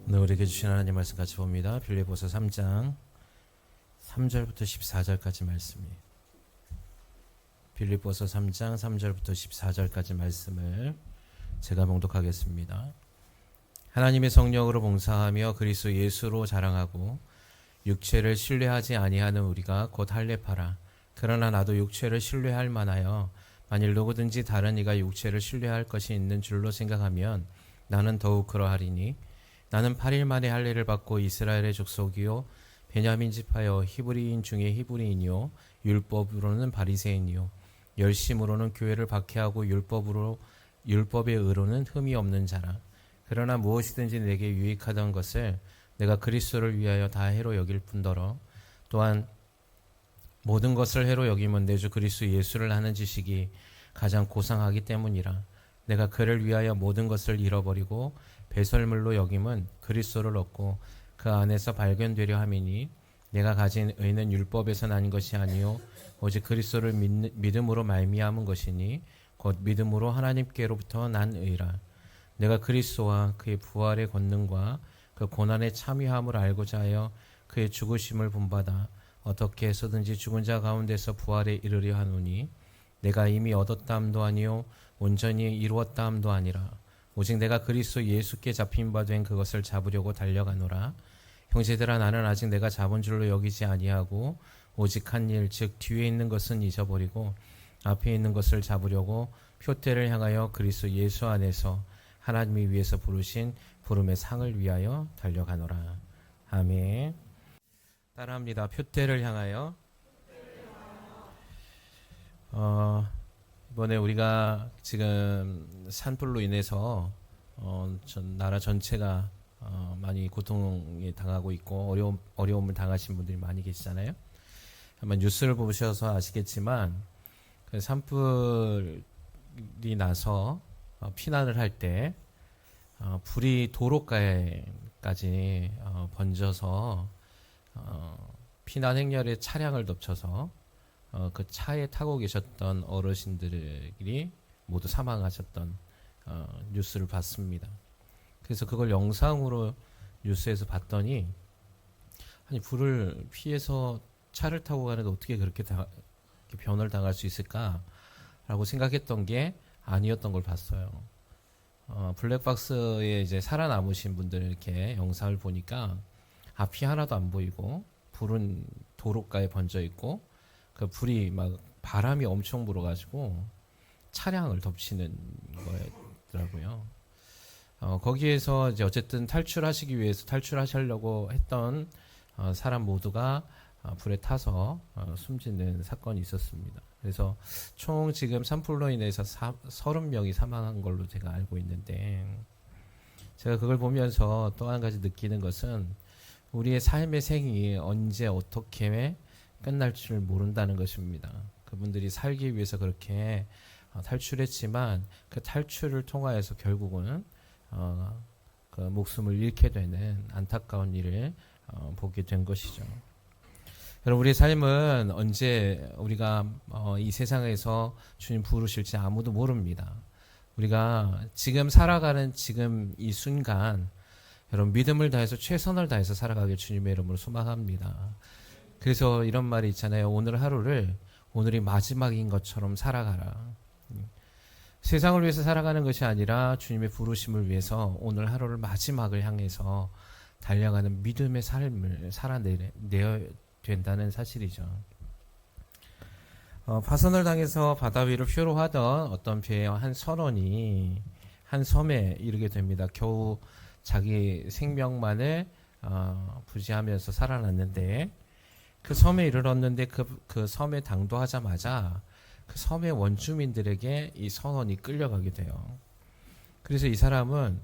오늘 우리에게 주신 하나님 말씀 같이 봅니다. 빌립보서 3장 3절부터 14절까지 말씀이에요. 빌립보서 3장 3절부터 14절까지 말씀을 제가 봉독하겠습니다. 하나님의 성령으로 봉사하며 그리스도 예수로 자랑하고 육체를 신뢰하지 아니하는 우리가 곧 할례파라. 그러나 나도 육체를 신뢰할 만하여 만일 누구든지 다른 이가 육체를 신뢰할 것이 있는 줄로 생각하면 나는 더욱 그러하리니 나는 8일 만에 할례를 받고 이스라엘의 족속이요 베냐민 지파여 히브리인 중에 히브리인이요 율법으로는 바리새인이요 열심으로는 교회를 박해하고 율법의 의로는 흠이 없는 자라. 그러나 무엇이든지 내게 유익하던 것을 내가 그리스도를 위하여 다 해로 여길 뿐더러 또한 모든 것을 해로 여기면 내 주 그리스도 예수를 아는 지식이 가장 고상하기 때문이라. 내가 그를 위하여 모든 것을 잃어버리고 배설물로 여김은 그리스도를 얻고 그 안에서 발견되려 함이니 내가 가진 의는 율법에서 난 것이 아니요 오직 그리스도를 믿음으로 말미암은 것이니 곧 믿음으로 하나님께로부터 난 의라. 내가 그리스도와 그의 부활의 권능과 그 고난의 참여함을 알고자 하여 그의 죽으심을 본받아 어떻게 해서든지 죽은 자 가운데서 부활에 이르려 하노니 내가 이미 얻었다함도 아니요 온전히 이루었다함도 아니라 오직 내가 그리스도 예수께 잡힌 바 된 그것을 잡으려고 달려가노라. 형제들아 나는 아직 내가 잡은 줄로 여기지 아니하고 오직 한 일 즉 뒤에 있는 것은 잊어버리고 앞에 있는 것을 잡으려고 표대를 향하여 그리스도 예수 안에서 하나님이 위에서 부르신 부름의 상을 위하여 달려가노라. 아멘. 따라합니다. 표대를 향하여. 이번에 우리가 지금 산불로 인해서 나라 전체가 많이 고통에 당하고 있고 어려움을 당하신 분들이 많이 계시잖아요. 아마 뉴스를 보셔서 아시겠지만 그 산불이 나서 피난을 할 때 불이 도로가에까지 번져서 피난 행렬에 차량을 덮쳐서 그 차에 타고 계셨던 어르신들이 모두 사망하셨던 뉴스를 봤습니다. 그래서 그걸 영상으로 뉴스에서 봤더니 아니 불을 피해서 차를 타고 가는데 어떻게 그렇게 변을 당할 수 있을까라고 생각했던 게 아니었던 걸 봤어요. 블랙박스에 이제 살아남으신 분들 이렇게 영상을 보니까 앞이 하나도 안 보이고 불은 도로가에 번져 있고 그 불이 막 바람이 엄청 불어가지고 차량을 덮치는 거더라고요. 거기에서 이제 어쨌든 탈출하시기 위해서 탈출하시려고 했던 사람 모두가 불에 타서 숨지는 사건이 있었습니다. 그래서 총 지금 산불로 인해서 30명이 사망한 걸로 제가 알고 있는데 제가 그걸 보면서 또 한 가지 느끼는 것은 우리의 삶의 생이 언제 어떻게 끝날 줄 모른다는 것입니다. 그분들이 살기 위해서 그렇게 탈출했지만 그 탈출을 통하여서 결국은 그 목숨을 잃게 되는 안타까운 일을 보게 된 것이죠. 여러분 우리의 삶은 언제 우리가 이 세상에서 주님 부르실지 아무도 모릅니다. 우리가 지금 살아가는 지금 이 순간 여러분 믿음을 다해서 최선을 다해서 살아가길 주님의 이름으로 소망합니다. 그래서 이런 말이 있잖아요. 오늘 하루를 오늘이 마지막인 것처럼 살아가라. 세상을 위해서 살아가는 것이 아니라 주님의 부르심을 위해서 오늘 하루를 마지막을 향해서 달려가는 믿음의 삶을 살아내야 된다는 사실이죠. 파선을 당해서 바다 위를 표로하던 어떤 배의 한 선원이 한 섬에 이르게 됩니다. 겨우 자기 생명만을 부지하면서 살아났는데 그 섬에 이르렀는데 그 섬에 당도하자마자 그 섬의 원주민들에게 이 선원이 끌려가게 돼요. 그래서 이 사람은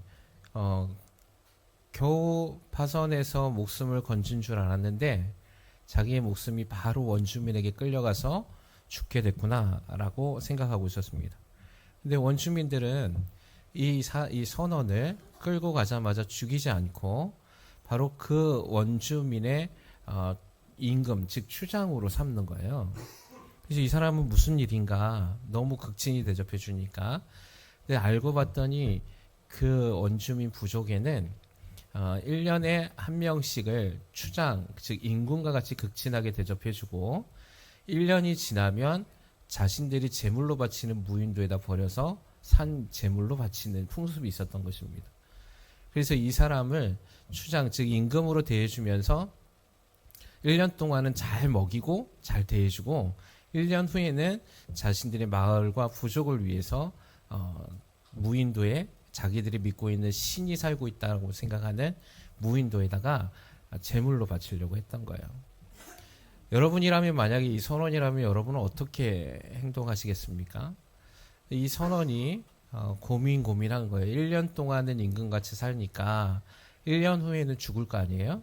겨우 파선에서 목숨을 건진 줄 알았는데 자기의 목숨이 바로 원주민에게 끌려가서 죽게 됐구나라고 생각하고 있었습니다. 근데 원주민들은 이 선원을 끌고 가자마자 죽이지 않고 바로 그 원주민의 임금 즉 추장으로 삼는 거예요. 그래서 이 사람은 무슨 일인가 너무 극진히 대접해 주니까. 근데 알고 봤더니 그 원주민 부족에는 1년에 한 명씩을 추장, 즉 임금과 같이 극진하게 대접해주고 1년이 지나면 자신들이 제물로 바치는 무인도에다 버려서 산 제물로 바치는 풍습이 있었던 것입니다. 그래서 이 사람을 추장, 즉 임금으로 대해주면서 1년 동안은 잘 먹이고 잘 대해주고 1년 후에는 자신들의 마을과 부족을 위해서 무인도에 자기들이 믿고 있는 신이 살고 있다고 생각하는 무인도에다가 제물로 바치려고 했던 거예요. 여러분이라면, 만약에 이 선원이라면 여러분은 어떻게 행동하시겠습니까? 이 선원이 고민한 거예요. 1년 동안은 임금같이 살니까 1년 후에는 죽을 거 아니에요?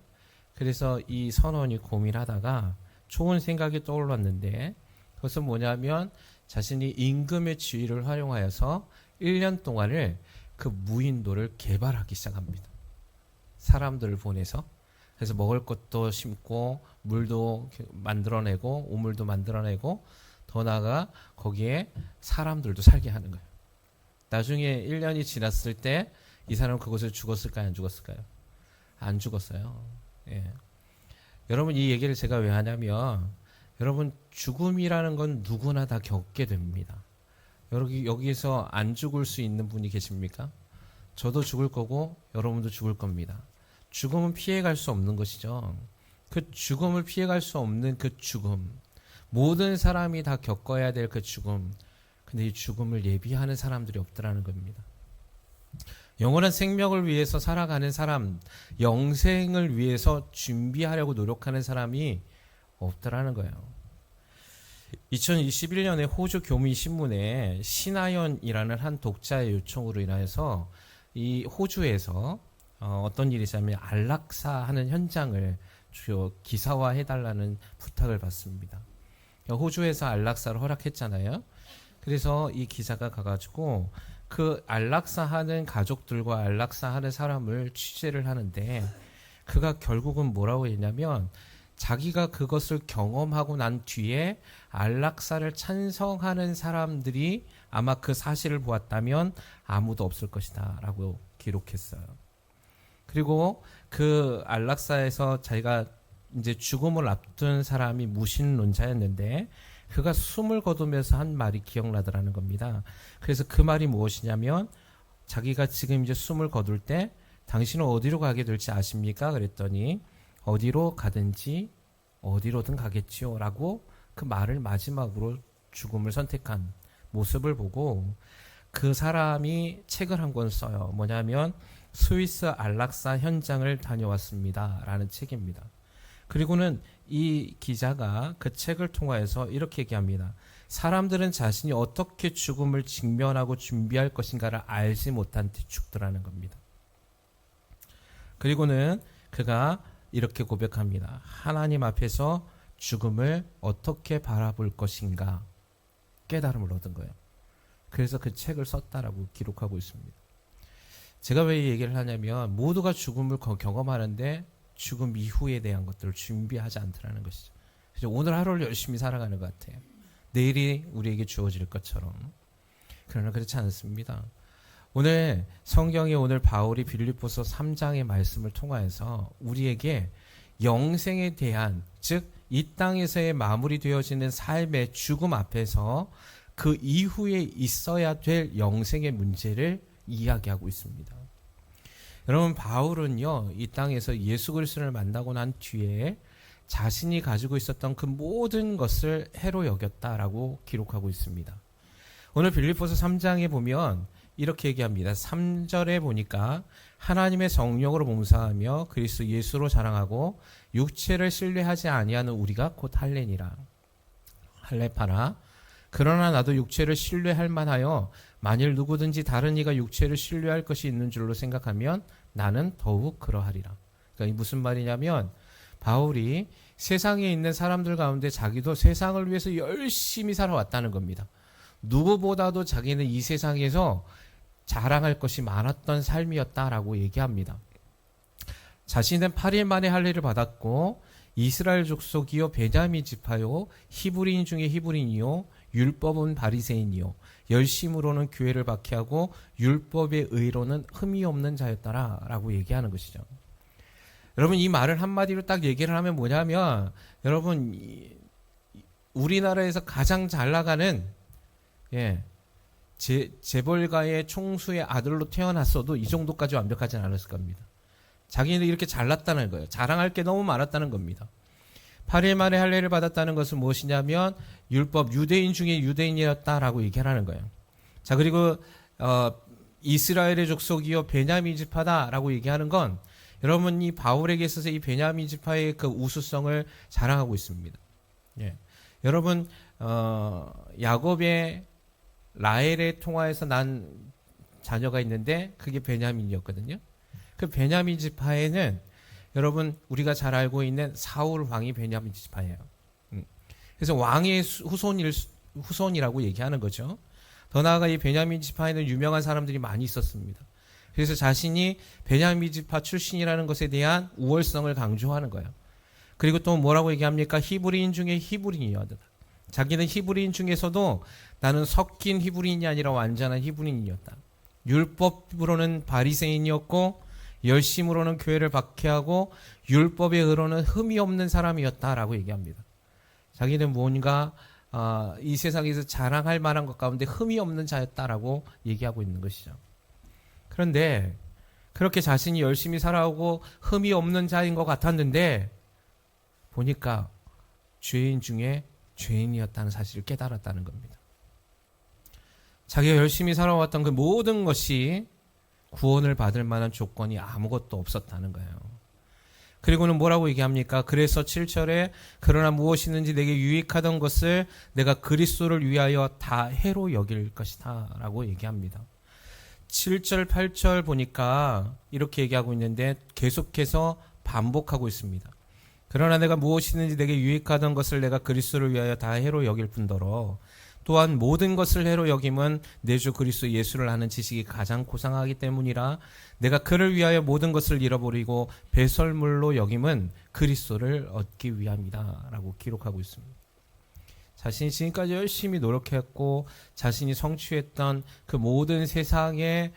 그래서 이 선원이 고민하다가 좋은 생각이 떠올랐는데, 그것은 뭐냐면 자신이 임금의 지위를 활용하여서 1년 동안을 그 무인도를 개발하기 시작합니다. 사람들을 보내서. 그래서 먹을 것도 심고 물도 만들어내고 우물도 만들어내고 더 나아가 거기에 사람들도 살게 하는 거예요. 나중에 1년이 지났을 때 이 사람은 그곳에 죽었을까요? 안 죽었을까요? 안 죽었어요. 예. 여러분, 이 얘기를 제가 왜 하냐면, 여러분, 죽음이라는 건 누구나 다 겪게 됩니다. 여기에서 안 죽을 수 있는 분이 계십니까? 저도 죽을 거고 여러분도 죽을 겁니다. 죽음은 피해갈 수 없는 것이죠. 그 죽음을 피해갈 수 없는 그 죽음, 모든 사람이 다 겪어야 될 그 죽음, 근데 이 죽음을 예비하는 사람들이 없더라는 겁니다. 영원한 생명을 위해서 살아가는 사람, 영생을 위해서 준비하려고 노력하는 사람이 없더라는 거예요. 2021년에 호주 교민신문에 신하연이라는 한 독자의 요청으로 인해서 이 호주에서 어떤 일이 있었냐면 안락사 하는 현장을 주요 기사화해달라는 부탁을 받습니다. 호주에서 안락사를 허락했잖아요. 그래서 이 기자가 가가지고 그 안락사 하는 가족들과 안락사 하는 사람을 취재를 하는데, 그가 결국은 뭐라고 했냐면 자기가 그것을 경험하고 난 뒤에 안락사를 찬성하는 사람들이 아마 그 사실을 보았다면 아무도 없을 것이다 라고 기록했어요. 그리고 그 안락사에서 자기가 이제 죽음을 앞둔 사람이 무신론자였는데, 그가 숨을 거두면서 한 말이 기억나더라는 겁니다. 그래서 그 말이 무엇이냐면, 자기가 지금 이제 숨을 거둘 때 당신은 어디로 가게 될지 아십니까? 그랬더니 어디로 가든지 어디로든 가겠지요 라고 그 말을 마지막으로 죽음을 선택한 모습을 보고, 그 사람이 책을 한 권 써요. 뭐냐면 스위스 안락사 현장을 다녀왔습니다 라는 책입니다. 그리고는 이 기자가 그 책을 통하여서 이렇게 얘기합니다. 사람들은 자신이 어떻게 죽음을 직면하고 준비할 것인가를 알지 못한 채 죽더라는 겁니다. 그리고는 그가 이렇게 고백합니다. 하나님 앞에서 죽음을 어떻게 바라볼 것인가 깨달음을 얻은 거예요. 그래서 그 책을 썼다라고 기록하고 있습니다. 제가 왜 이 얘기를 하냐면, 모두가 죽음을 경험하는데 죽음 이후에 대한 것들을 준비하지 않더라는 것이죠. 그래서 오늘 하루를 열심히 살아가는 것 같아요. 내일이 우리에게 주어질 것처럼. 그러나 그렇지 않습니다. 오늘 성경에 오늘 바울이 빌립보서 3장의 말씀을 통하여서 우리에게 영생에 대한, 즉 이 땅에서의 마무리되어지는 삶의 죽음 앞에서 그 이후에 있어야 될 영생의 문제를 이야기하고 있습니다. 여러분, 바울은요, 이 땅에서 예수 그리스도를 만나고 난 뒤에 자신이 가지고 있었던 그 모든 것을 해로 여겼다라고 기록하고 있습니다. 오늘 빌립보서 3장에 보면 이렇게 얘기합니다. 3절에 보니까 하나님의 성령으로 봉사하며 그리스도 예수로 자랑하고 육체를 신뢰하지 아니하는 우리가 곧 할례니라. 할례파라. 그러나 나도 육체를 신뢰할 만하여 만일 누구든지 다른 이가 육체를 신뢰할 것이 있는 줄로 생각하면 나는 더욱 그러하리라. 그러니까 무슨 말이냐면, 바울이 세상에 있는 사람들 가운데 자기도 세상을 위해서 열심히 살아왔다는 겁니다. 누구보다도 자기는 이 세상에서 자랑할 것이 많았던 삶이었다라고 얘기합니다. 자신은 8일 만에 할례를 받았고 이스라엘 족속이요 베냐민 지파요 히브리인 중에 히브리인이요 율법은 바리새인이요 열심으로는 교회를 박해하고 율법의 의로는 흠이 없는 자였다라고 얘기하는 것이죠. 여러분 이 말을 한마디로 딱 얘기를 하면 뭐냐면 여러분 우리나라에서 가장 잘 나가는 재벌가의 총수의 아들로 태어났어도 이 정도까지 완벽하진 않았을 겁니다. 자기는 이렇게 잘났다는 거예요. 자랑할 게 너무 많았다는 겁니다. 8일 만에 할례를 받았다는 것은 무엇이냐면 율법 유대인 중에 유대인이었다라고 얘기를 하는 거예요. 자, 그리고 이스라엘의 족속이요 베냐민 지파다라고 얘기하는 건 여러분 이 바울에게 있어서 이 베냐민 지파의 그 우수성을 자랑하고 있습니다. 여러분 야곱의 라헬의 통화에서 난 자녀가 있는데 그게 베냐민이었거든요. 그 베냐민 지파에는 여러분 우리가 잘 알고 있는 사울 왕이 베냐민 지파예요. 그래서 왕의 후손이라고 얘기하는 거죠. 더 나아가 이 베냐민 지파에는 유명한 사람들이 많이 있었습니다. 그래서 자신이 베냐민 지파 출신이라는 것에 대한 우월성을 강조하는 거예요. 그리고 또 뭐라고 얘기합니까? 히브리인 중에 히브리인이었다. 자기는 히브리인 중에서도 나는 섞인 히브리인이 아니라 완전한 히브리인이었다. 율법으로는 바리새인이었고 열심으로는 교회를 박해하고 율법의 의로는 흠이 없는 사람이었다라고 얘기합니다. 자기는 뭔가 이 세상에서 자랑할 만한 것 가운데 흠이 없는 자였다라고 얘기하고 있는 것이죠. 그런데 그렇게 자신이 열심히 살아오고 흠이 없는 자인 것 같았는데 보니까 죄인 중에 죄인이었다는 사실을 깨달았다는 겁니다. 자기가 열심히 살아왔던 그 모든 것이 구원을 받을 만한 조건이 아무것도 없었다는 거예요. 그리고는 뭐라고 얘기합니까? 그래서 7절에 그러나 무엇이든지 내게 유익하던 것을 내가 그리스도를 위하여 다 해로 여길 것이다 라고 얘기합니다. 7절 8절 보니까 이렇게 얘기하고 있는데 계속해서 반복하고 있습니다. 그러나 내가 무엇이든지 내게 유익하던 것을 내가 그리스도를 위하여 다 해로 여길 뿐더러 또한 모든 것을 해로 여김은 내 주 그리스도 예수를 아는 지식이 가장 고상하기 때문이라 내가 그를 위하여 모든 것을 잃어버리고 배설물로 여김은 그리스도를 얻기 위함이다 라고 기록하고 있습니다. 자신이 지금까지 열심히 노력했고 자신이 성취했던 그 모든 세상의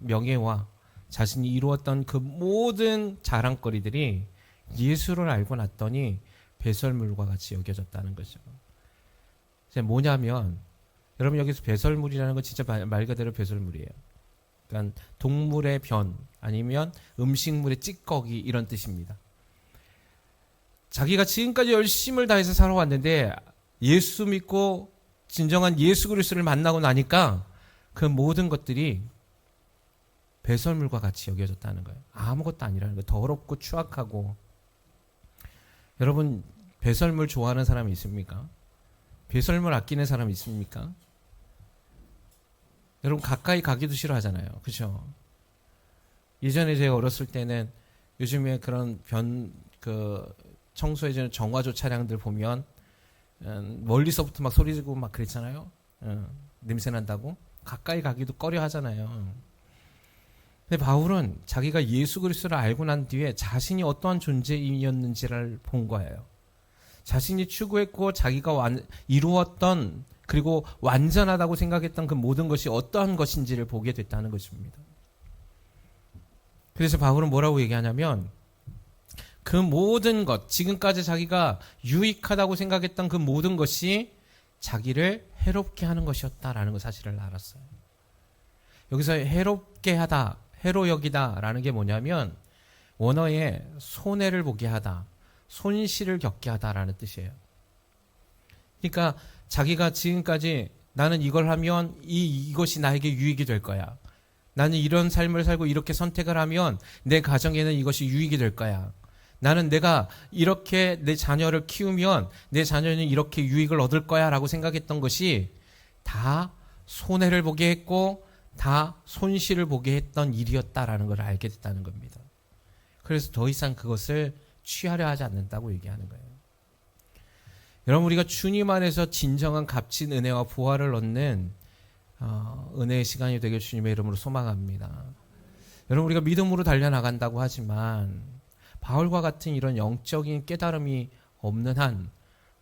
명예와 자신이 이루었던 그 모든 자랑거리들이 예수를 알고 났더니 배설물과 같이 여겨졌다는 거죠. 뭐냐면 여러분 여기서 배설물이라는 건 진짜 말 그대로 배설물이에요. 그러니까 동물의 변 아니면 음식물의 찌꺼기 이런 뜻입니다. 자기가 지금까지 열심을 다해서 살아왔는데 예수 믿고 진정한 예수 그리스도를 만나고 나니까 그 모든 것들이 배설물과 같이 여겨졌다는 거예요. 아무것도 아니라는 거예요. 더럽고 추악하고. 여러분 배설물 좋아하는 사람이 있습니까? 배설물 아끼는 사람이 있습니까? 여러분 가까이 가기도 싫어하잖아요. 그렇죠? 예전에 제가 어렸을 때는 요즘에 그런 청소해주는 정화조 차량들 보면 멀리서부터 막 소리 지르고 막 그랬잖아요. 냄새 난다고 가까이 가기도 꺼려 하잖아요. 근데 바울은 자기가 예수 그리스도를 알고 난 뒤에 자신이 어떠한 존재이었는지를 본 거예요. 자신이 추구했고 자기가 이루었던 그리고 완전하다고 생각했던 그 모든 것이 어떠한 것인지를 보게 됐다는 것입니다. 그래서 바울은 뭐라고 얘기하냐면 그 모든 것, 지금까지 자기가 유익하다고 생각했던 그 모든 것이 자기를 해롭게 하는 것이었다라는 그 사실을 알았어요. 여기서 해롭게 하다, 해로 여기다라는 게 뭐냐면 원어에 손해를 보게 하다, 손실을 겪게 하다라는 뜻이에요. 그러니까 자기가 지금까지 나는 이걸 하면 이것이 나에게 유익이 될 거야. 나는 이런 삶을 살고 이렇게 선택을 하면 내 가정에는 이것이 유익이 될 거야. 나는 내가 이렇게 내 자녀를 키우면 내 자녀는 이렇게 유익을 얻을 거야 라고 생각했던 것이 다 손해를 보게 했고 다 손실을 보게 했던 일이었다라는 걸 알게 됐다는 겁니다. 그래서 더 이상 그것을 취하려 하지 않는다고 얘기하는 거예요. 여러분 우리가 주님 안에서 진정한 값진 은혜와 보화를 얻는 은혜의 시간이 되길 주님의 이름으로 소망합니다. 여러분 우리가 믿음으로 달려나간다고 하지만 바울과 같은 이런 영적인 깨달음이 없는 한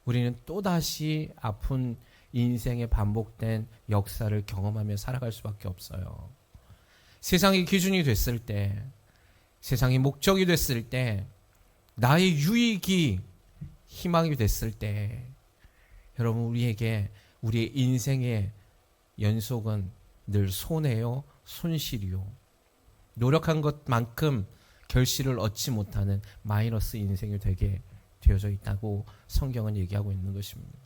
우리는 또다시 아픈 인생의 반복된 역사를 경험하며 살아갈 수밖에 없어요. 세상의 기준이 됐을 때 세상이 목적이 됐을 때, 나의 유익이 희망이 됐을 때, 여러분 우리에게 우리의 인생의 연속은 늘 손해요, 손실이요. 노력한 것만큼 결실을 얻지 못하는 마이너스 인생이 되게 되어져 있다고 성경은 얘기하고 있는 것입니다.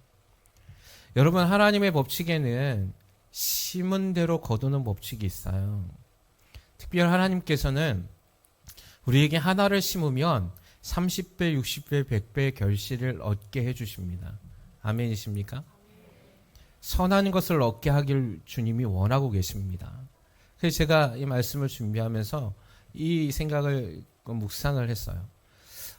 여러분, 하나님의 법칙에는 심은 대로 거두는 법칙이 있어요. 특별히 하나님께서는 우리에게 하나를 심으면 30배, 60배, 100배의 결실을 얻게 해주십니다. 아멘이십니까? 선한 것을 얻게 하길 주님이 원하고 계십니다. 그래서 제가 이 말씀을 준비하면서 이 생각을 묵상을 했어요.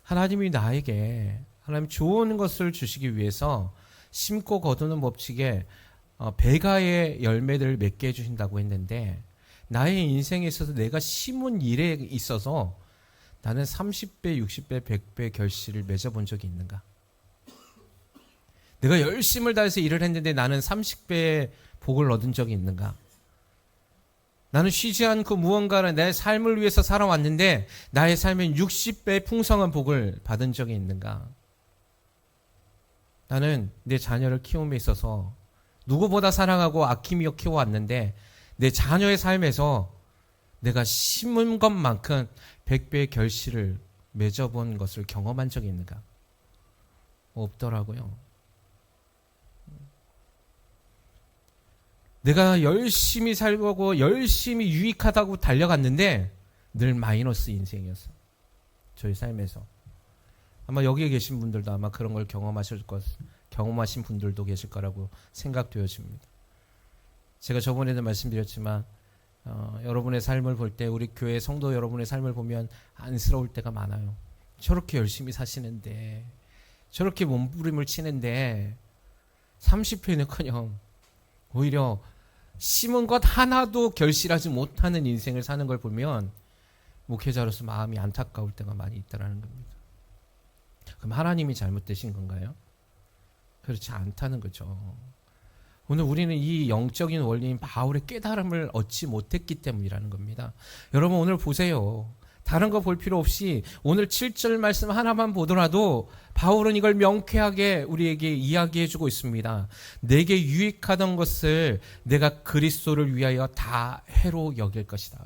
하나님이 나에게 하나님 좋은 것을 주시기 위해서 심고 거두는 법칙에 배가의 열매들을 맺게 해주신다고 했는데, 나의 인생에 있어서 내가 심은 일에 있어서 나는 30배, 60배, 100배 결실을 맺어본 적이 있는가? 내가 열심을 다해서 일을 했는데 나는 30배의 복을 얻은 적이 있는가? 나는 쉬지 않고 무언가를 내 삶을 위해서 살아왔는데 나의 삶엔 60배의 풍성한 복을 받은 적이 있는가? 나는 내 자녀를 키움에 있어서 누구보다 사랑하고 아끼며 키워왔는데 내 자녀의 삶에서 내가 심은 것만큼 100배의 결실을 맺어본 것을 경험한 적이 있는가? 없더라고요. 내가 열심히 살고 열심히 유익하다고 달려갔는데 늘 마이너스 인생이었어요. 저희 삶에서. 아마 여기에 계신 분들도 아마 그런 걸 경험하신 분들도 계실 거라고 생각되어집니다. 제가 저번에도 말씀드렸지만 여러분의 삶을 볼 때, 우리 교회 성도 여러분의 삶을 보면 안쓰러울 때가 많아요. 저렇게 열심히 사시는데, 저렇게 몸부림을 치는데 30회는커녕 오히려 심은 것 하나도 결실하지 못하는 인생을 사는 걸 보면 목회자로서 마음이 안타까울 때가 많이 있다는 겁니다. 그럼 하나님이 잘못되신 건가요? 그렇지 않다는 거죠. 오늘 우리는 이 영적인 원리인 바울의 깨달음을 얻지 못했기 때문이라는 겁니다. 여러분 오늘 보세요. 다른 거 볼 필요 없이 오늘 7절 말씀 하나만 보더라도 바울은 이걸 명쾌하게 우리에게 이야기해주고 있습니다. 내게 유익하던 것을 내가 그리스도를 위하여 다 해로 여길 것이다.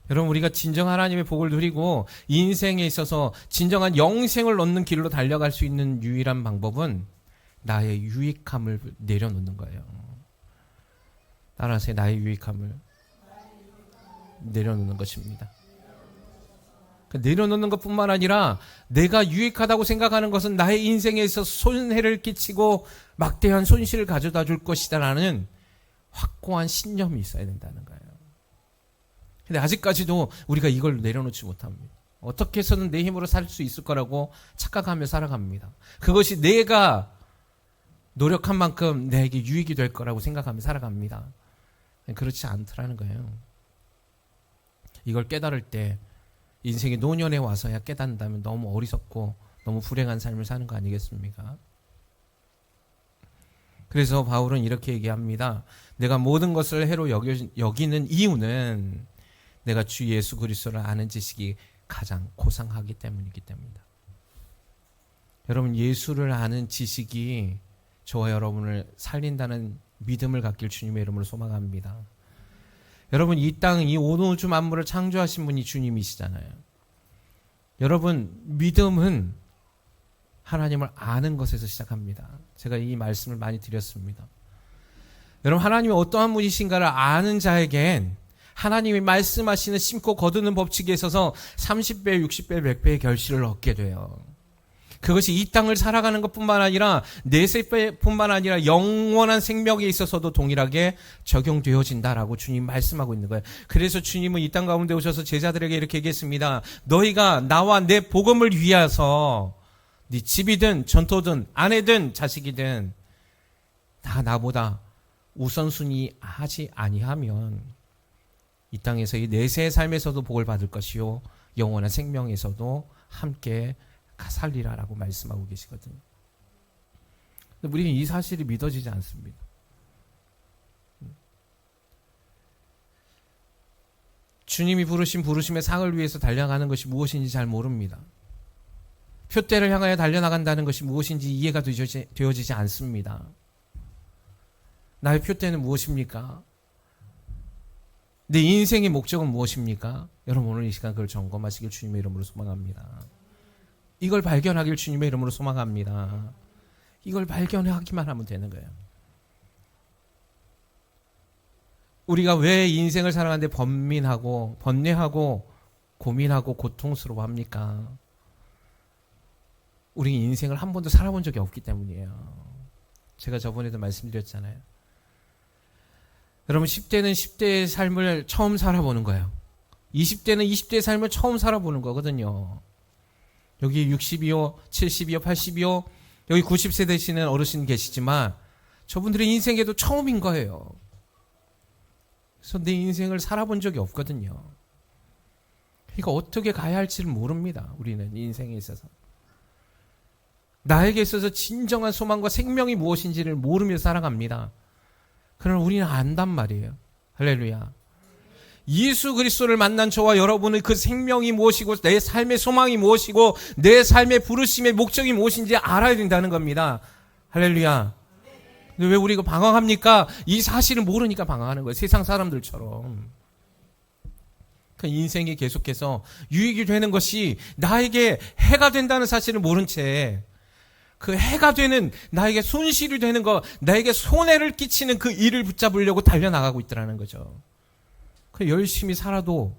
여러분 우리가 진정 하나님의 복을 누리고 인생에 있어서 진정한 영생을 얻는 길로 달려갈 수 있는 유일한 방법은 나의 유익함을 내려놓는 거예요. 따라서 나의 유익함을 내려놓는 것입니다. 내려놓는 것뿐만 아니라 내가 유익하다고 생각하는 것은 나의 인생에 있어서 손해를 끼치고 막대한 손실을 가져다 줄 것이다 라는 확고한 신념이 있어야 된다는 거예요. 근데 아직까지도 우리가 이걸 내려놓지 못합니다. 어떻게 해서는 내 힘으로 살 수 있을 거라고 착각하며 살아갑니다. 그것이 내가 노력한 만큼 내게 유익이 될 거라고 생각하며 살아갑니다. 그렇지 않더라는 거예요. 이걸 깨달을 때 인생의 노년에 와서야 깨닫는다면 너무 어리석고 너무 불행한 삶을 사는 거 아니겠습니까? 그래서 바울은 이렇게 얘기합니다. 내가 모든 것을 해로 여기는 이유는 내가 주 예수 그리스도를 아는 지식이 가장 고상하기 때문이기 때문이다. 여러분 예수를 아는 지식이 저와 여러분을 살린다는 믿음을 갖길 주님의 이름으로 소망합니다. 여러분 이 땅, 이 온 우주 만물을 창조하신 분이 주님이시잖아요. 여러분 믿음은 하나님을 아는 것에서 시작합니다. 제가 이 말씀을 많이 드렸습니다. 여러분 하나님이 어떠한 분이신가를 아는 자에겐 하나님이 말씀하시는 심고 거두는 법칙에 있어서 30배, 60배, 100배의 결실을 얻게 돼요. 그것이 이 땅을 살아가는 것뿐만 아니라 내세뿐만 아니라 영원한 생명에 있어서도 동일하게 적용되어진다라고 주님 말씀하고 있는 거예요. 그래서 주님은 이 땅 가운데 오셔서 제자들에게 이렇게 얘기했습니다. 너희가 나와 내 복음을 위하여 네 집이든 전토든 아내든 자식이든 다 나보다 우선순위 하지 아니하면 이 땅에서의 내세의 삶에서도 복을 받을 것이요 영원한 생명에서도 함께 살리라라고 말씀하고 계시거든요. 근데 우리는 이 사실이 믿어지지 않습니다. 주님이 부르신 부르심의 상을 위해서 달려가는 것이 무엇인지 잘 모릅니다. 표대를 향하여 달려나간다는 것이 무엇인지 이해가 되어지지 않습니다. 나의 표대는 무엇입니까? 내 인생의 목적은 무엇입니까? 여러분 오늘 이 시간 그걸 점검하시길 주님의 이름으로 소망합니다. 이걸 발견하길 주님의 이름으로 소망합니다. 이걸 발견하기만 하면 되는 거예요. 우리가 왜 인생을 살아가는데 번뇌하고 고민하고 고통스러워합니까? 우리 인생을 한 번도 살아본 적이 없기 때문이에요. 제가 저번에도 말씀드렸잖아요. 여러분 10대는 10대의 삶을 처음 살아보는 거예요. 20대는 20대의 삶을 처음 살아보는 거거든요. 여기 60이요, 70이요, 80이요, 여기 90세 되시는 어르신 계시지만 저분들의 인생에도 처음인 거예요. 그래서 내 인생을 살아본 적이 없거든요. 그러니까 어떻게 가야 할지를 모릅니다. 우리는 인생에 있어서. 나에게 있어서 진정한 소망과 생명이 무엇인지를 모르며 살아갑니다. 그러나 우리는 안단 말이에요. 할렐루야. 예수 그리스도를 만난 저와 여러분의 그 생명이 무엇이고 내 삶의 소망이 무엇이고 내 삶의 부르심의 목적이 무엇인지 알아야 된다는 겁니다. 할렐루야. 근데 왜 우리가 방황합니까? 이 사실을 모르니까 방황하는 거예요. 세상 사람들처럼. 그 인생이 계속해서 유익이 되는 것이 나에게 해가 된다는 사실을 모른 채 그 해가 되는 나에게 손실이 되는 거, 나에게 손해를 끼치는 그 일을 붙잡으려고 달려나가고 있더라는 거죠. 그 열심히 살아도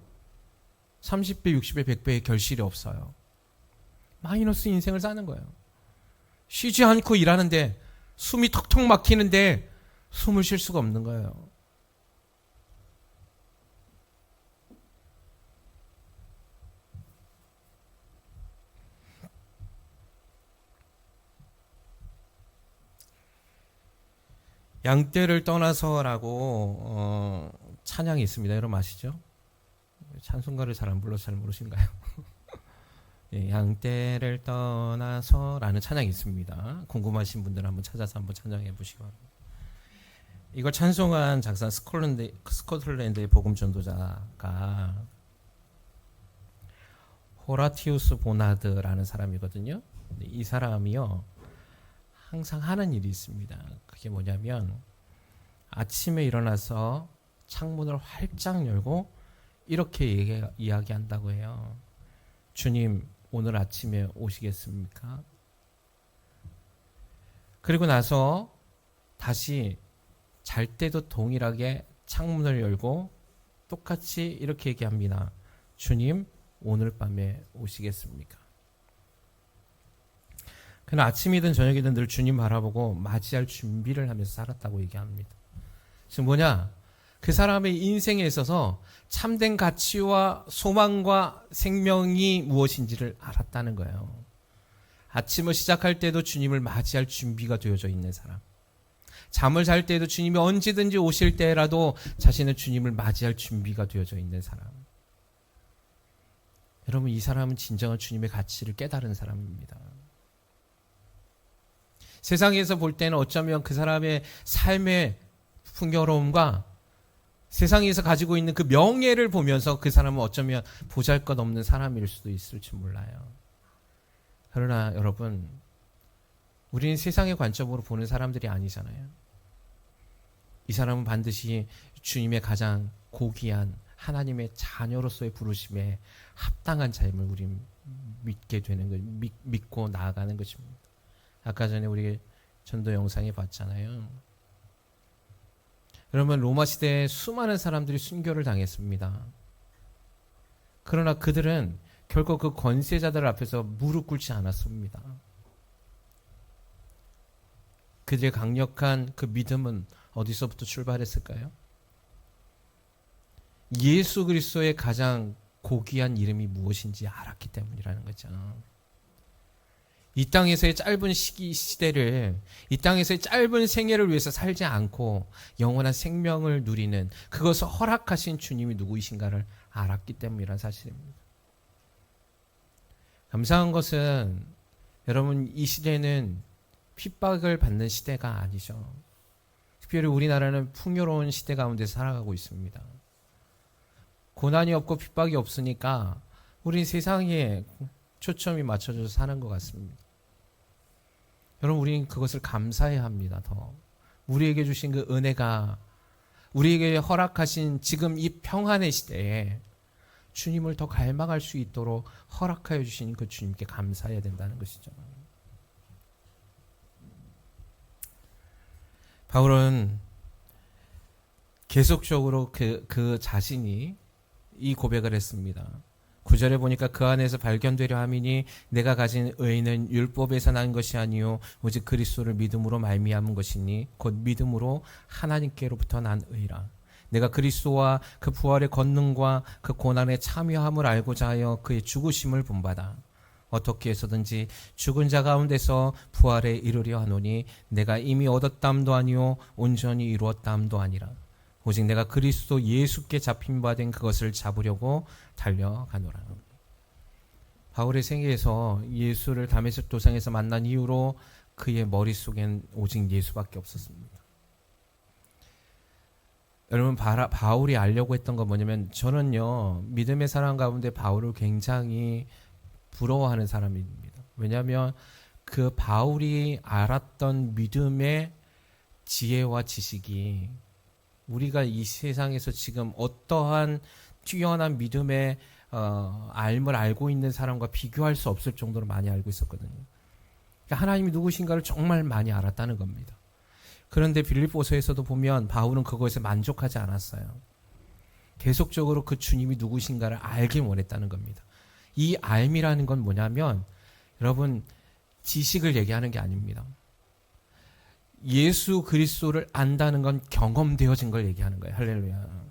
30배, 60배, 100배의 결실이 없어요. 마이너스 인생을 사는 거예요. 쉬지 않고 일하는데 숨이 턱턱 막히는데 숨을 쉴 수가 없는 거예요. 양떼를 떠나서라고 찬양이 있습니다. 여러분 아시죠? 찬송가를 잘 안 불러서 잘 모르신가요? 예, 양떼를 떠나서라는 찬양이 있습니다. 궁금하신 분들 한번 찾아서 한번 찬양해 보시기 바랍니다. 이걸 찬송한 작사 스코틀랜드의 복음 전도자가 호라티우스 보나드라는 사람이거든요. 이 사람이요 항상 하는 일이 있습니다. 그게 뭐냐면 아침에 일어나서 창문을 활짝 열고 이렇게 이야기한다고 해요. 주님, 오늘 아침에 오시겠습니까? 그리고 나서 다시 잘 때도 동일하게 창문을 열고 똑같이 이렇게 얘기합니다. 주님, 오늘 밤에 오시겠습니까? 그는 아침이든 저녁이든 늘 주님 바라보고 맞이할 준비를 하면서 살았다고 얘기합니다. 지금 뭐냐? 그 사람의 인생에 있어서 참된 가치와 소망과 생명이 무엇인지를 알았다는 거예요. 아침을 시작할 때도 주님을 맞이할 준비가 되어져 있는 사람. 잠을 잘 때도 주님이 언제든지 오실 때라도 자신은 주님을 맞이할 준비가 되어져 있는 사람. 여러분, 이 사람은 진정한 주님의 가치를 깨달은 사람입니다. 세상에서 볼 때는 어쩌면 그 사람의 삶의 풍요로움과 세상에서 가지고 있는 그 명예를 보면서 그 사람은 어쩌면 보잘것없는 사람일 수도 있을지 몰라요. 그러나 여러분, 우리는 세상의 관점으로 보는 사람들이 아니잖아요. 이 사람은 반드시 주님의 가장 고귀한 하나님의 자녀로서의 부르심에 합당한 삶을 우린 믿게 되는 거, 믿고 나아가는 것입니다. 아까 전에 우리 전도 영상에 봤잖아요. 여러분, 로마 시대에 수많은 사람들이 순교를 당했습니다. 그러나 그들은 결코 그 권세자들 앞에서 무릎 꿇지 않았습니다. 그들의 강력한 그 믿음은 어디서부터 출발했을까요? 예수 그리스도의 가장 고귀한 이름이 무엇인지 알았기 때문이라는 거죠. 이 땅에서의 짧은 시대를, 이 땅에서의 짧은 생애를 위해서 살지 않고 영원한 생명을 누리는 그것을 허락하신 주님이 누구이신가를 알았기 때문이라는 사실입니다. 감사한 것은 여러분, 이 시대는 핍박을 받는 시대가 아니죠. 특별히 우리나라는 풍요로운 시대 가운데 살아가고 있습니다. 고난이 없고 핍박이 없으니까 우린 세상에 초점이 맞춰져서 사는 것 같습니다. 여러분, 우리는 그것을 감사해야 합니다. 더 우리에게 주신 그 은혜가, 우리에게 허락하신 지금 이 평안의 시대에 주님을 더 갈망할 수 있도록 허락하여 주신 그 주님께 감사해야 된다는 것이죠. 바울은 계속적으로 그 자신이 이 고백을 했습니다. 9절에 보니까 그 안에서 발견되려 함이니 내가 가진 의는 율법에서 난 것이 아니요 오직 그리스도를 믿음으로 말미암은 것이니 곧 믿음으로 하나님께로부터 난 의라. 내가 그리스도와 그 부활의 권능과 그 고난에 참여함을 알고자 하여 그의 죽으심을 본받아 어떻게 해서든지 죽은 자 가운데서 부활에 이르려 하노니 내가 이미 얻었담도 아니요 온전히 이루었담도 아니라 오직 내가 그리스도 예수께 잡힌 바 된 그것을 잡으려고 달려가노라. 바울의 생애에서 예수를 다메섹 도상에서 만난 이후로 그의 머릿속엔 오직 예수밖에 없었습니다. 여러분, 바울이 알려고 했던 건 뭐냐면, 저는요 믿음의 사람 가운데 바울을 굉장히 부러워하는 사람입니다. 왜냐하면 그 바울이 알았던 믿음의 지혜와 지식이 우리가 이 세상에서 지금 어떠한 뛰어난 믿음의 알을 알고 있는 사람과 비교할 수 없을 정도로 많이 알고 있었거든요. 그러니까 하나님이 누구신가를 정말 많이 알았다는 겁니다. 그런데 빌립보서에서도 보면 바울은 그것에 만족하지 않았어요. 계속적으로 그 주님이 누구신가를 알길 원했다는 겁니다. 이 알미라는 건 뭐냐면, 여러분, 지식을 얘기하는 게 아닙니다. 예수 그리스도를 안다는 건 경험되어진 걸 얘기하는 거예요. 할렐루야.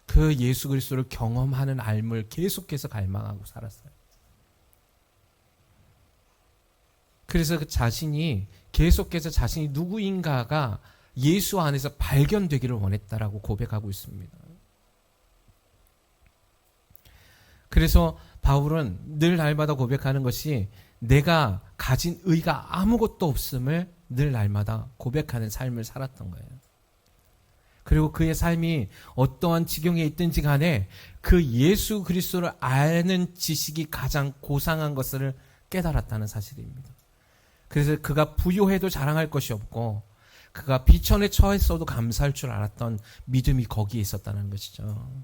그 예수 그리스도를 경험하는 알을 계속해서 갈망하고 살았어요. 그래서 그 자신이 계속해서 자신이 누구인가가 예수 안에서 발견되기를 원했다라고 고백하고 있습니다. 그래서 바울은 늘 날마다 고백하는 것이 내가 가진 의가 아무것도 없음을 늘 날마다 고백하는 삶을 살았던 거예요. 그리고 그의 삶이 어떠한 지경에 있든지 간에 그 예수 그리스도를 아는 지식이 가장 고상한 것을 깨달았다는 사실입니다. 그래서 그가 부유해도 자랑할 것이 없고 그가 비천에 처했어도 감사할 줄 알았던 믿음이 거기에 있었다는 것이죠.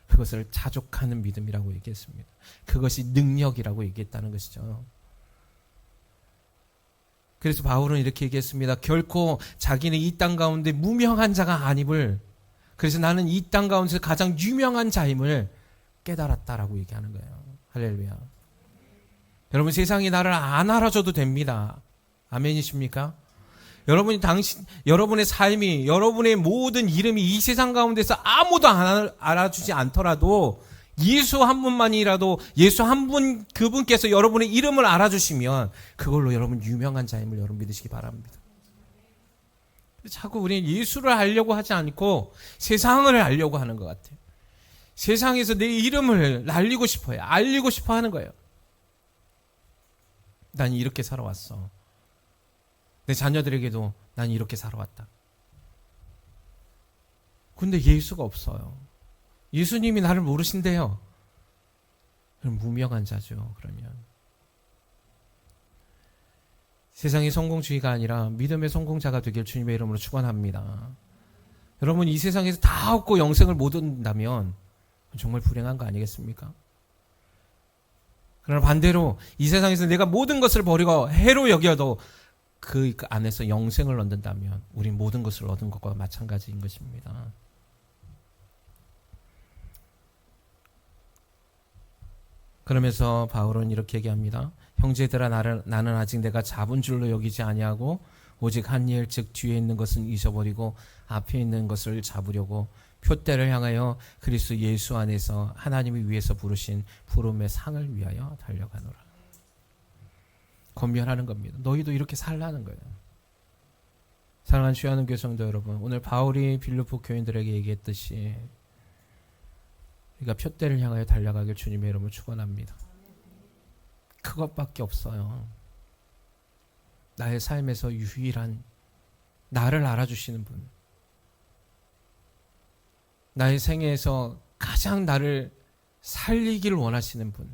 그것을 자족하는 믿음이라고 얘기했습니다. 그것이 능력이라고 얘기했다는 것이죠. 그래서 바울은 이렇게 얘기했습니다. 결코 자기는 이 땅 가운데 무명한 자가 아님을, 그래서 나는 이 땅 가운데서 가장 유명한 자임을 깨달았다라고 얘기하는 거예요. 할렐루야. 여러분, 세상이 나를 안 알아줘도 됩니다. 아멘이십니까? 여러분의 삶이, 여러분의 모든 이름이 이 세상 가운데서 아무도 알아주지 않더라도 예수 한 분만이라도, 예수 한 분, 그분께서 여러분의 이름을 알아주시면 그걸로 여러분 유명한 자임을 여러분 믿으시기 바랍니다. 자꾸 우리는 예수를 알려고 하지 않고 세상을 알려고 하는 것 같아요. 세상에서 내 이름을 날리고 싶어요. 알리고 싶어 하는 거예요. 난 이렇게 살아왔어. 내 자녀들에게도 난 이렇게 살아왔다. 근데 예수가 없어요. 예수님이 나를 모르신대요. 그럼 무명한 자죠. 그러면 세상의 성공주의가 아니라 믿음의 성공자가 되길 주님의 이름으로 축원합니다. 여러분, 이 세상에서 다 얻고 영생을 못 얻는다면 정말 불행한 거 아니겠습니까? 그러나 반대로 이 세상에서 내가 모든 것을 버리고 해로 여겨도 그 안에서 영생을 얻는다면 우린 모든 것을 얻은 것과 마찬가지인 것입니다. 그러면서 바울은 이렇게 얘기합니다. 형제들아, 나는 아직 내가 잡은 줄로 여기지 아니하고 오직 한 일, 즉 뒤에 있는 것은 잊어버리고 앞에 있는 것을 잡으려고 표대를 향하여 그리스도 예수 안에서 하나님이 위에서 부르신 부름의 상을 위하여 달려가노라. 권면하는 겁니다. 너희도 이렇게 살라는 거예요. 사랑하는 주야는 교회 성도 여러분, 오늘 바울이 빌립보 교인들에게 얘기했듯이 우리가 표대를 향하여 달려가길 주님의 이름으로 축원합니다. 그것밖에 없어요. 나의 삶에서 유일한 나를 알아주시는 분, 나의 생애에서 가장 나를 살리기를 원하시는 분,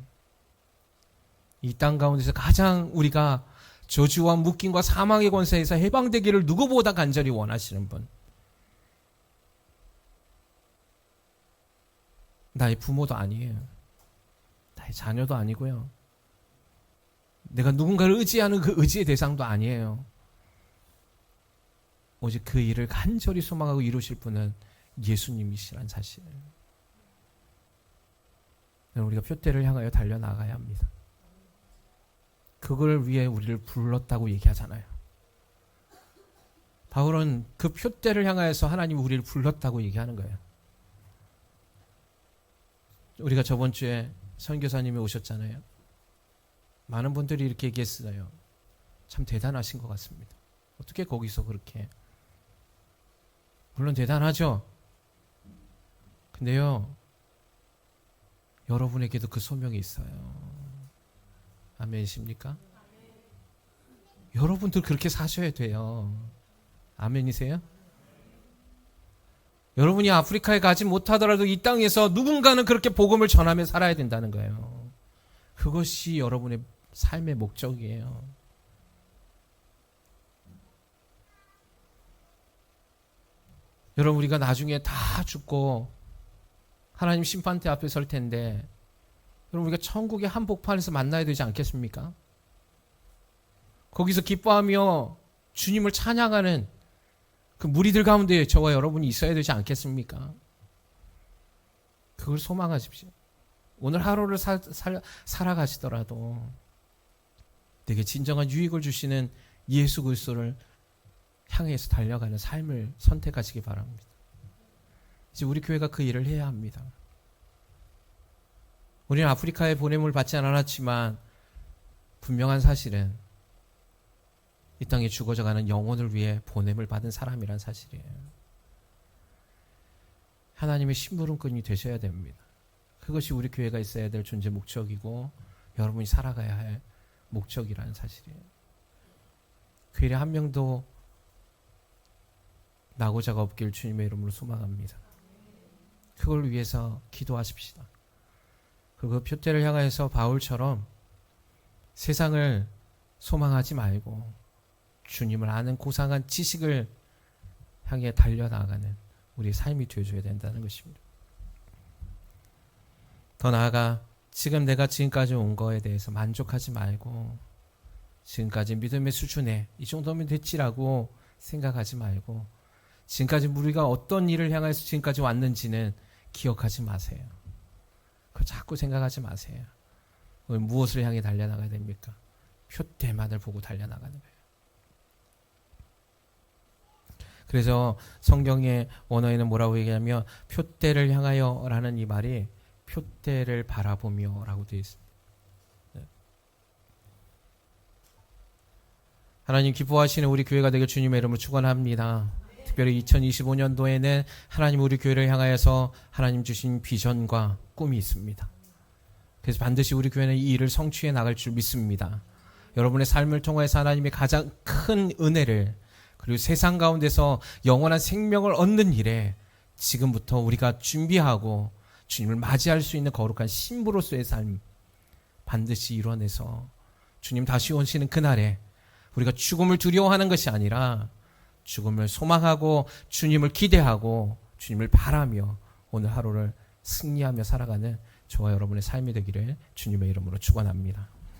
이 땅 가운데서 가장 우리가 저주와 묶임과 사망의 권세에서 해방되기를 누구보다 간절히 원하시는 분, 나의 부모도 아니에요. 나의 자녀도 아니고요. 내가 누군가를 의지하는 그 의지의 대상도 아니에요. 오직 그 일을 간절히 소망하고 이루실 분은 예수님이시란 사실. 우리가 표대를 향하여 달려나가야 합니다. 그걸 위해 우리를 불렀다고 얘기하잖아요. 바울은 그 표대를 향하여서 하나님이 우리를 불렀다고 얘기하는 거예요. 우리가 저번 주에 선교사님이 오셨잖아요. 많은 분들이 이렇게 얘기했어요. 참 대단하신 것 같습니다. 어떻게 거기서 그렇게. 물론 대단하죠. 근데요, 여러분에게도 그 소명이 있어요. 아멘이십니까? 여러분들 그렇게 사셔야 돼요. 아멘이세요? 여러분이 아프리카에 가지 못하더라도 이 땅에서 누군가는 그렇게 복음을 전하며 살아야 된다는 거예요. 그것이 여러분의 삶의 목적이에요. 여러분, 우리가 나중에 다 죽고 하나님 심판대 앞에 설 텐데, 여러분, 우리가 천국의 한복판에서 만나야 되지 않겠습니까? 거기서 기뻐하며 주님을 찬양하는 그 무리들 가운데 저와 여러분이 있어야 되지 않겠습니까? 그걸 소망하십시오. 오늘 하루를 살아가시더라도 내게 진정한 유익을 주시는 예수 그리스도를 향해서 달려가는 삶을 선택하시기 바랍니다. 이제 우리 교회가 그 일을 해야 합니다. 우리는 아프리카에 보냄을 받지 않았지만 분명한 사실은 이 땅에 죽어져가는 영혼을 위해 보냄을 받은 사람이란 사실이에요. 하나님의 심부름꾼이 되셔야 됩니다. 그것이 우리 교회가 있어야 될 존재 목적이고 여러분이 살아가야 할 목적이라는 사실이에요. 교회에 한 명도 낙오자가 없길 주님의 이름으로 소망합니다. 그걸 위해서 기도하십시다. 그리고 그 표대를 향하여서 바울처럼 세상을 소망하지 말고 주님을 아는 고상한 지식을 향해 달려나가는 우리의 삶이 되어줘야 된다는 것입니다. 더 나아가 지금 내가 지금까지 온 거에 대해서 만족하지 말고 지금까지 믿음의 수준에 이 정도면 됐지라고 생각하지 말고 지금까지 우리가 어떤 일을 향해서 지금까지 왔는지는 기억하지 마세요. 그거 자꾸 생각하지 마세요. 오늘 무엇을 향해 달려나가야 됩니까? 표대만을 보고 달려나가는 거예요. 그래서 성경의 원어에는 뭐라고 얘기하냐면 표대를 향하여 라는 이 말이 표대를 바라보며 라고 되어 있습니다. 하나님 기뻐하시는 우리 교회가 되길 주님의 이름으로 축원합니다. 특별히 2025년도에는 하나님 우리 교회를 향하여서 하나님 주신 비전과 꿈이 있습니다. 그래서 반드시 우리 교회는 이 일을 성취해 나갈 줄 믿습니다. 여러분의 삶을 통해서 하나님의 가장 큰 은혜를 그리고 세상 가운데서 영원한 생명을 얻는 일에 지금부터 우리가 준비하고 주님을 맞이할 수 있는 거룩한 신부로서의 삶 반드시 이뤄내서 주님 다시 오시는 그날에 우리가 죽음을 두려워하는 것이 아니라 죽음을 소망하고 주님을 기대하고 주님을 바라며 오늘 하루를 승리하며 살아가는 저와 여러분의 삶이 되기를 주님의 이름으로 축원합니다.